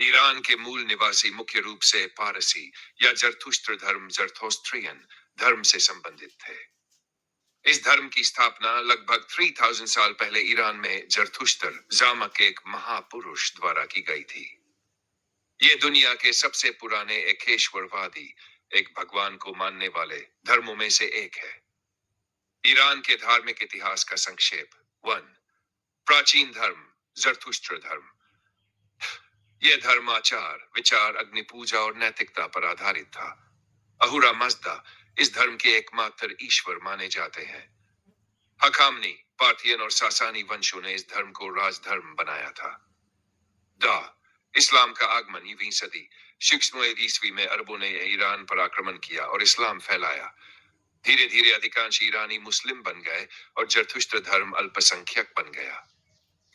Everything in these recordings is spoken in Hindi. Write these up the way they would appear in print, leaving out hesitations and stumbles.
ईरान के मूल निवासी मुख्य रूप से पारसी या जरथुस्त्र धर्म जरथोस्ट्रियन धर्म से संबंधित थे। इस धर्म की स्थापना लगभग 3000 साल पहले ईरान में जरथुस्त्र जामक एक महापुरुष द्वारा की गई थी। ये दुनिया के सबसे पुराने एकेश्वरवादी, एक भगवान को मानने वाले धर्मों में से एक है। ईरान के धार्मिक इतिहास का संक्षेप। 1. प्राचीन धर्म जरथुस्त्र धर्म। यह धर्म आचार, विचार, अग्नि पूजा और नैतिकता पर आधारित था। अहुरा मज़दा इस धर्म के एकमात्र ईश्वर माने जाते हैं। हकामनी, पार्थियन और सासानी वंशों ने इस धर्म को राजधर्म बनाया था। इस्लाम का आगमन 9वीं सदी 6 ईस्वी में अरबों ने ईरान पर आक्रमण किया और इस्लाम फैलाया। धीरे धीरे अधिकांश ईरानी मुस्लिम बन गए और जरथुस्त्र धर्म अल्पसंख्यक बन गया।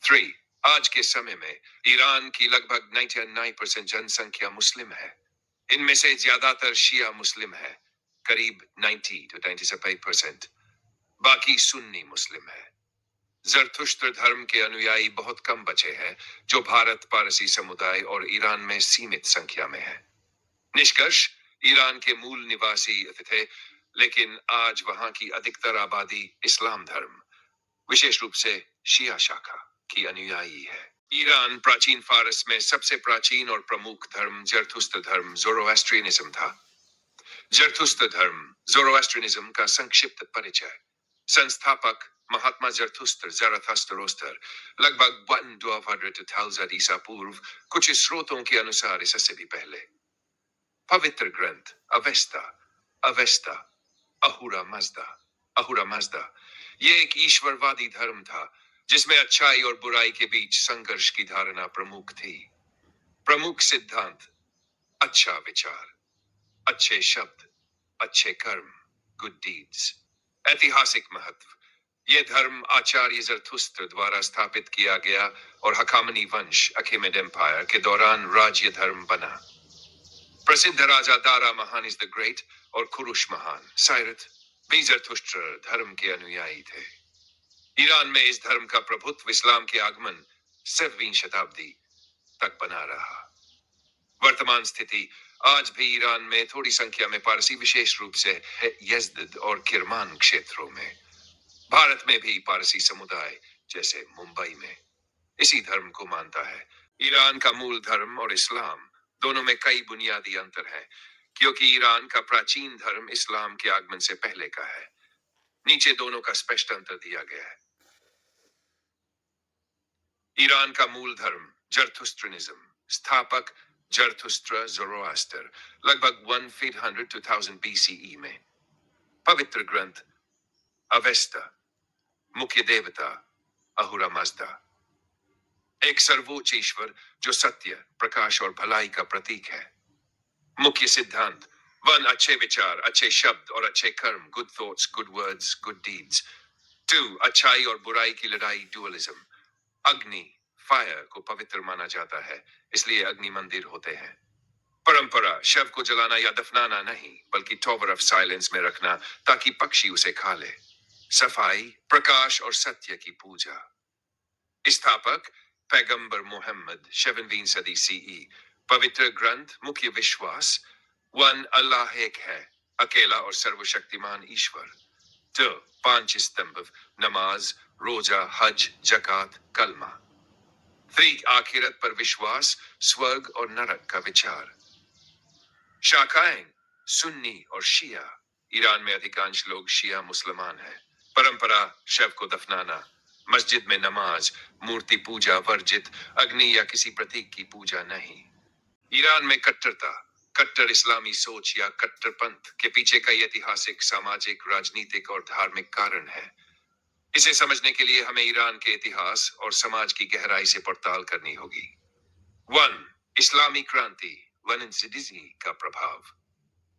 3. आज के समय में ईरान की लगभग 99% जनसंख्या मुस्लिम है। इनमें से ज्यादातर शिया मुस्लिम है, करीब 90 to 95%। बाकी सुन्नी मुस्लिम है। जरथुस्त्र धर्म के अनुयायी बहुत कम बचे हैं, जो भारत, पारसी समुदाय और ईरान में सीमित संख्या में है। निष्कर्ष, ईरान के मूल निवासी थे, लेकिन आज वहां की अधिकतर आबादी इस्लाम धर्म, विशेष रूप से शिया शाखा की अनुयायी है। ईरान प्राचीन फारस में सबसे प्राचीन और प्रमुख धर्म जरथुस्त्र धर्म ज़ोरोएस्ट्रियनिज्म था। जरथुस्त्र धर्म ज़ोरोएस्ट्रियनिज्म का संक्षिप्त परिचय। संस्थापक महात्मा जरथुस्त्र ज़रथुस्त्रोस्तर लगभग 1200 to 1000 ईसा पूर्व। कुछ स्रोतों के अनुसार इससे भी पहले। पवित्र ग्रंथ अवेस्ता, अवेस्ता, अहुरा मज़दा, अहुरा मज़दा। यह एक ईश्वरवादी धर्म था जिसमें अच्छाई और बुराई के बीच संघर्ष की धारणा प्रमुख थी। प्रमुख सिद्धांत: अच्छा विचार, अच्छे शब्द, अच्छे कर्म, गुड डीड्स। ऐतिहासिक महत्व: यह धर्म आचार्य जरथुस्त्र द्वारा स्थापित किया गया और हकामनी वंश अखेमेड एम्पायर के दौरान राज्य धर्म बना। प्रसिद्ध राजा दारा महान इज द ग्रेट और खुरुश महान साइरथ भी जरथुस्त्र धर्म के अनुयायी थे। ईरान में इस धर्म का प्रभुत्व इस्लाम के आगमन 7वीं शताब्दी तक बना रहा। वर्तमान स्थिति: आज भी ईरान में थोड़ी संख्या में पारसी, विशेष रूप से यज़द और किरमान क्षेत्रों में। भारत में भी पारसी समुदाय, जैसे मुंबई में, इसी धर्म को मानता है। ईरान का मूल धर्म और इस्लाम दोनों में कई बुनियादी अंतर हैं, क्योंकि ईरान का प्राचीन धर्म इस्लाम के आगमन से पहले का है। नीचे दोनों का स्पष्ट अंतर दिया गया है। ईरान का मूल धर्म जरथुस्ट्रियनिज्म, स्थापक जरथुस्त्र ज़ोरोआस्टर, लगभग 1500 to 1000 BCE में। पवित्र ग्रंथ अवेस्ता, मुख्य देवता अहुरा मज़दा, एक सर्वोच्च ईश्वर जो सत्य, प्रकाश और भलाई का प्रतीक है। मुख्य सिद्धांत: 1. अच्छे विचार, अच्छे शब्द और अच्छे कर्म, good thoughts, good words, good deeds. 2. अच्छाई और बुराई की लड़ाई, डुअलिज्म। अग्नि, फायर को पवित्र माना जाता है, इसलिए अग्नि मंदिर होते हैं। परंपरा: शव को जलाना या दफनाना नहीं, बल्कि टॉवर ऑफ साइलेंस में रखना ताकि पक्षी उसे खा ले। सफाई, प्रकाश और सत्य की पूजा। स्थापक पैगंबर मोहम्मद, 7वीं सदी CE। पवित्र ग्रंथ, मुख्य विश्वास: 1. अल्लाह एक है, अकेला और सर्वशक्तिमान ईश्वर। 2. 5 स्तंभ, नमाज, रोजा, हज, जकात, कलमा। 3. आखिरत पर विश्वास, स्वर्ग और नरक का विचार। शाखाएं: सुन्नी और शिया। ईरान में अधिकांश लोग शिया मुसलमान हैं। परंपरा: शव को दफनाना, मस्जिद में नमाज, मूर्ति पूजा वर्जित, अग्नि या किसी प्रतीक की पूजा नहीं। ईरान में कट्टरता, कट्टर इस्लामी सोच या कट्टरपंथ के पीछे कई ऐतिहासिक, सामाजिक, राजनीतिक और धार्मिक कारण है। इसे समझने के लिए हमें ईरान के इतिहास और समाज की गहराई से पड़ताल करनी होगी। 1. इस्लामी क्रांति, लेनिनिज्म का प्रभाव।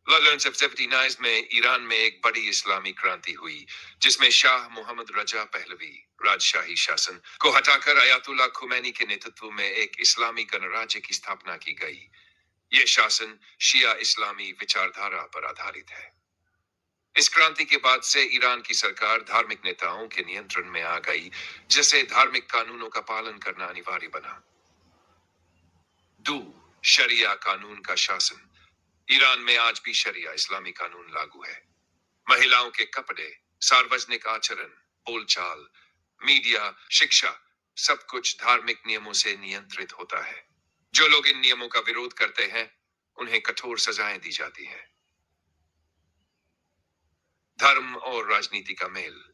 1179 में ईरान में एक बड़ी इस्लामी क्रांति हुई, जिसमें शाह मोहम्मद रजा पहलवी राजशाही शासन को हटाकर अयातुल्ला खुमैनी के नेतृत्व में एक इस्लामी गणराज्य की स्थापना की गई। यह शासन शिया इस्लामी विचारधारा पर आधारित है। इस क्रांति के बाद से ईरान की सरकार धार्मिक नेताओं के नियंत्रण में आ गई, जिससे धार्मिक कानूनों का पालन करना अनिवार्य बना। दो, शरिया कानून का शासन। ईरान में आज भी शरिया इस्लामी कानून लागू है। महिलाओं के कपड़े, सार्वजनिक आचरण, बोलचाल, मीडिया, शिक्षा, सब कुछ धार्मिक नियमों से नियंत्रित होता है। जो लोग इन नियमों का विरोध करते हैं, उन्हें कठोर सजाएं दी जाती हैं। धर्म और राजनीति का मेल।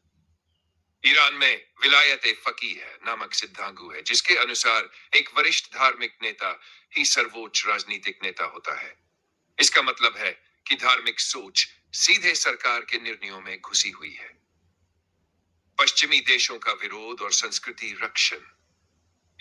ईरान में विलायत ए फकीह है नामक सिद्धांत है, जिसके अनुसार एक वरिष्ठ धार्मिक नेता ही सर्वोच्च राजनीतिक नेता होता है। इसका मतलब है कि धार्मिक सोच सीधे सरकार के निर्णयों में घुसी हुई है। पश्चिमी देशों का विरोध और संस्कृति रक्षण।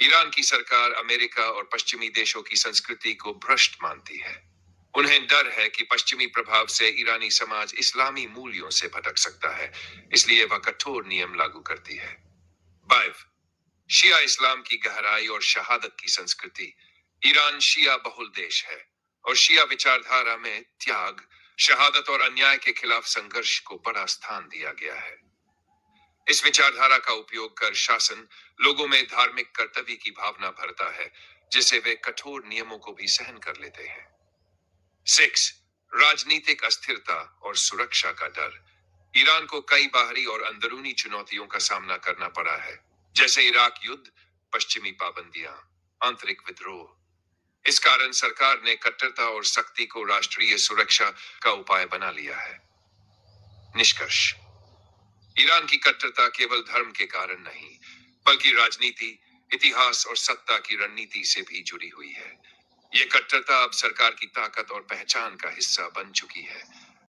ईरान की सरकार अमेरिका और पश्चिमी देशों की संस्कृति को भ्रष्ट मानती है। उन्हें डर है कि पश्चिमी प्रभाव से ईरानी समाज इस्लामी मूल्यों से भटक सकता है, इसलिए वह कठोर नियम लागू करती है। 5, शिया इस्लाम की गहराई और शहादत की संस्कृति। ईरान शिया बहुल देश है और शिया विचारधारा में त्याग, शहादत और अन्याय के खिलाफ संघर्ष को बड़ा स्थान दिया गया है। इस विचारधारा का उपयोग कर शासन लोगों में धार्मिक कर्तव्य की भावना भरता है, जिसे वे कठोर नियमों को भी सहन कर लेते हैं। 6, राजनीतिक अस्थिरता और सुरक्षा का डर। ईरान को कई बाहरी और अंदरूनी चुनौतियों का सामना करना पड़ा है, जैसे इराक युद्ध, पश्चिमी पाबंदियां, आंतरिक विद्रोह। इस कारण सरकार ने कट्टरता और सख्ती को राष्ट्रीय सुरक्षा का उपाय बना लिया है। निष्कर्ष। ईरान की कट्टरता केवल धर्म के कारण नहीं, बल्कि राजनीति, इतिहास और सत्ता की रणनीति से भी जुड़ी हुई है। ये कट्टरता अब सरकार की ताकत और पहचान का हिस्सा बन चुकी है।